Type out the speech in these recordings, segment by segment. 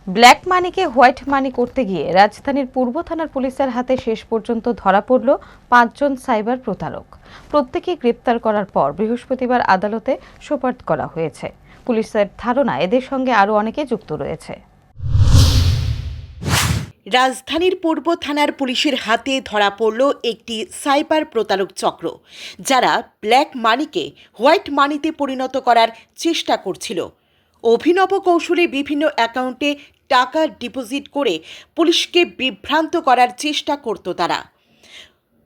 Black মানিকে white মানি করতে গিয়ে রাজধানীর পূর্ব থানার পুলিশের হাতে শেষ পর্যন্ত ধরা পড়ল ৫ জন সাইবার প্রতারক। প্রত্যেকে গ্রেপ্তার করার পর বৃহস্পতিবার আদালতে সোপর্দ করা হয়েছে। পুলিশের ধারণা এদের সঙ্গে আরও অনেকে যুক্ত রয়েছে। রাজধানীর পূর্ব থানার পুলিশের হাতে ধরা পড়ল একটি সাইবার প্রতারক চক্র, যারা ব্ল্যাক মানিকে হোয়াইট মানিতে পরিণত করার চেষ্টা করছিল। অভিনব কৌশলে বিভিন্ন অ্যাকাউন্টে টাকা ডিপোজিট করে পুলিশকে বিভ্রান্ত করার চেষ্টা করত তারা।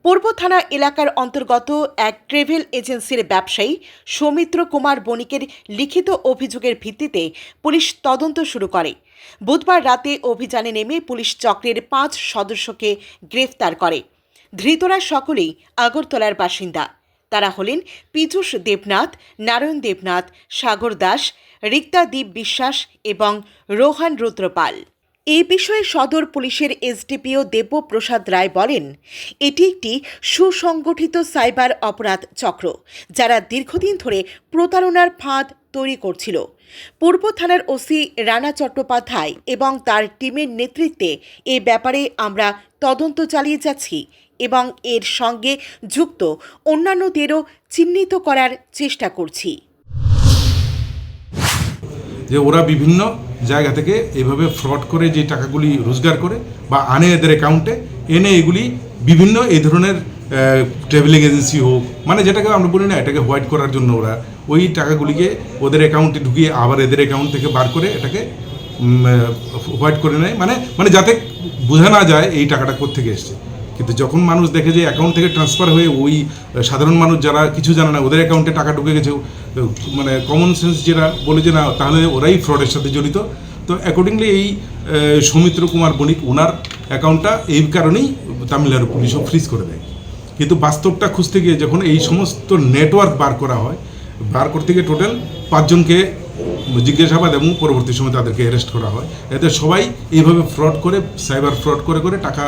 পূর্ব থানা এলাকার অন্তর্গত এক ট্রাভেল এজেন্সির ব্যবসায়ী সৌমিত্র কুমার বণিকের লিখিত অভিযোগের ভিত্তিতে পুলিশ তদন্ত শুরু করে। বুধবার রাতে অভিযানে নেমে পুলিশ চক্রের ৫ সদস্যকে গ্রেফতার করে। ধৃতরা সকলেই আগরতলার বাসিন্দা। তারা হলেন পীযূষ দেবনাথ, নারায়ণ দেবনাথ, সাগর দাস, রিক্তা দীপ বিশ্বাস এবং রোহান রুদ্রপাল। এই বিষয়ে সদর পুলিশের এসডিপিও দেবপ্রসাদ রায় বলেন, এটি একটি সুসংগঠিত সাইবার অপরাধ চক্র, যারা দীর্ঘদিন ধরে প্রতারণার ফাঁদ তৈরি করছিল। পূর্ব থানার ওসি রানা চট্টোপাধ্যায় এবং তার টিমের নেতৃত্বে এ ব্যাপারে আমরা তদন্ত চালিয়ে যাচ্ছি এবং এর সঙ্গে যুক্ত অন্যান্যদেরও চিহ্নিত করার চেষ্টা করছি। যে ওরা বিভিন্ন জায়গা থেকে এভাবে ফ্রড করে যে টাকাগুলি রোজগার করে বা আনে এদের অ্যাকাউন্টে, এনে এগুলি বিভিন্ন এই ধরনের ট্রাভেলিং এজেন্সি হোক, মানে যেটাকে আমরা বলি না, এটাকে হোয়াইট করার জন্য ওরা ওই টাকাগুলিকে ওদের অ্যাকাউন্টে ঢুকিয়ে আবার এদের অ্যাকাউন্ট থেকে বার করে এটাকে হোয়াইট করে নেয়, মানে যাতে বোঝা না যায় এই টাকাটা কোত্থেকে এসছে। কিন্তু যখন মানুষ দেখে যে অ্যাকাউন্ট থেকে ট্রান্সফার হয়ে ওই সাধারণ মানুষ যারা কিছু জানে না ওদের অ্যাকাউন্টে টাকা ঢুকে গেছে, মানে কমন সেন্স যেটা বলে যে না, তাহলে ওরাই ফ্রডের সাথে জড়িত। তো অ্যাকর্ডিংলি এই সৌমিত্র কুমার বণিক ওনার অ্যাকাউন্টটা এই কারণেই তামিলনাড়ু পুলিশও ফ্রিজ করে দেয়। কিন্তু বাস্তবটা খুঁজতে গিয়ে যখন এই সমস্ত নেটওয়ার্ক বার করা হয়, বার করতে গিয়ে টোটাল ৫ জনকে জিজ্ঞাসাবাদ এবং পরবর্তী সময় তাদেরকে অ্যারেস্ট করা হয়। এতে সবাই এইভাবে ফ্রড করে, সাইবার ফ্রড করে করে টাকা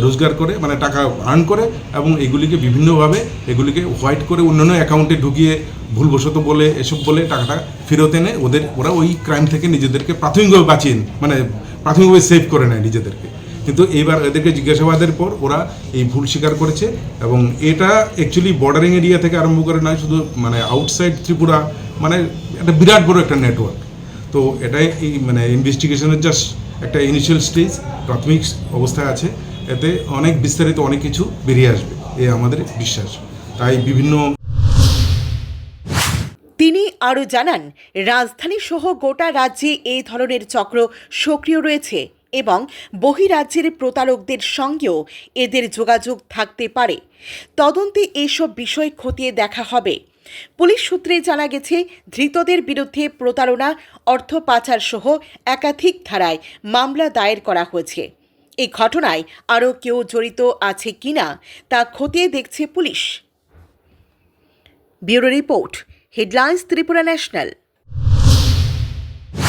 রোজগার করে, মানে টাকা আর্ন করে এবং এগুলিকে বিভিন্নভাবে এগুলিকে হোয়াইট করে অন্যান্য অ্যাকাউন্টে ঢুকিয়ে ভুলবশত বলে এসব বলে টাকাটা ফেরত এনে ওরা ওই ক্রাইম থেকে নিজেদেরকে প্রাথমিকভাবে বাঁচিয়ে, মানে প্রাথমিকভাবে সেভ করে নেয় নিজেদেরকে। কিন্তু এইবার এদেরকে জিজ্ঞাসাবাদের পর ওরা এই ভুল স্বীকার করেছে এবং এটা অ্যাকচুয়ালি বর্ডারিং এরিয়া থেকে আরম্ভ করে নয়, শুধু মানে আউটসাইড ত্রিপুরা, মানে একটা বিরাট বড় একটা নেটওয়ার্ক। তো এটাই এই মানে ইনভেস্টিগেশনের জাস্ট একটা ইনিশিয়াল স্টেজ, প্রাথমিক অবস্থায় আছে। এতে অনেক বিস্তারিত অনেক কিছু বেরিয়ে আসবে, এই আমাদের বিশ্বাস। তাই বিভিন্ন তিনি আরও জানান, রাজধানী সহ গোটা রাজ্যে এই ধরনের চক্র সক্রিয় রয়েছে এবং বহিরাজ্যের প্রতারকদের সঙ্গেও এদের যোগাযোগ থাকতে পারে। তদন্তে এসব বিষয় খতিয়ে দেখা হবে। পুলিশ সূত্রে জানা গেছে, ধৃতদের বিরুদ্ধে প্রতারণা, অর্থ পাচার সহ একাধিক ধারায় মামলা দায়ের করা হয়েছে। এই ঘটনায় আরও কেউ জড়িত আছে কিনা তা খতিয়ে দেখছে police. Bureau report, headlines Tripura national.